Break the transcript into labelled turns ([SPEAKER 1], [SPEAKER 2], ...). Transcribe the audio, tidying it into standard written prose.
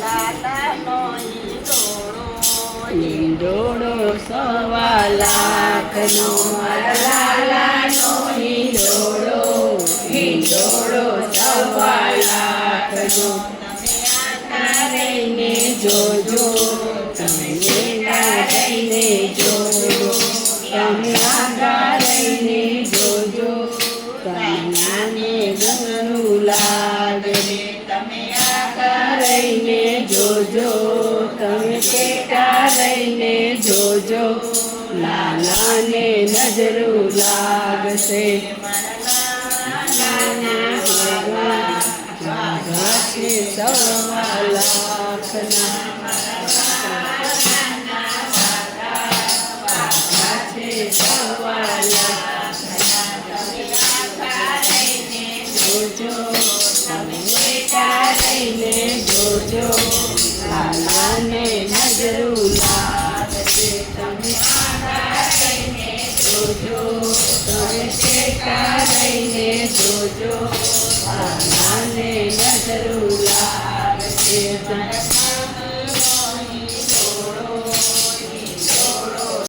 [SPEAKER 1] લાલાનો
[SPEAKER 2] ઈંડોળો 1.25 લાખનો મારા લાલાનો ઈંડોળો 1.25 લાખનો. રહીને જોજો તમે રહીને જોજો તમે આગા રહીને જોજો તમને ગણું લાગે. તમે આગા રહીને જોજો તમે ટેકા રહીને જોજો લાલાને નજરું લાગશે. છે 1.25 લાખના છે 1.25 જોજો લાલાને નજરું લાગશે. તમે જોજો તમે ટેકા રહીને જોજો લાલાને નજરું લાગશે.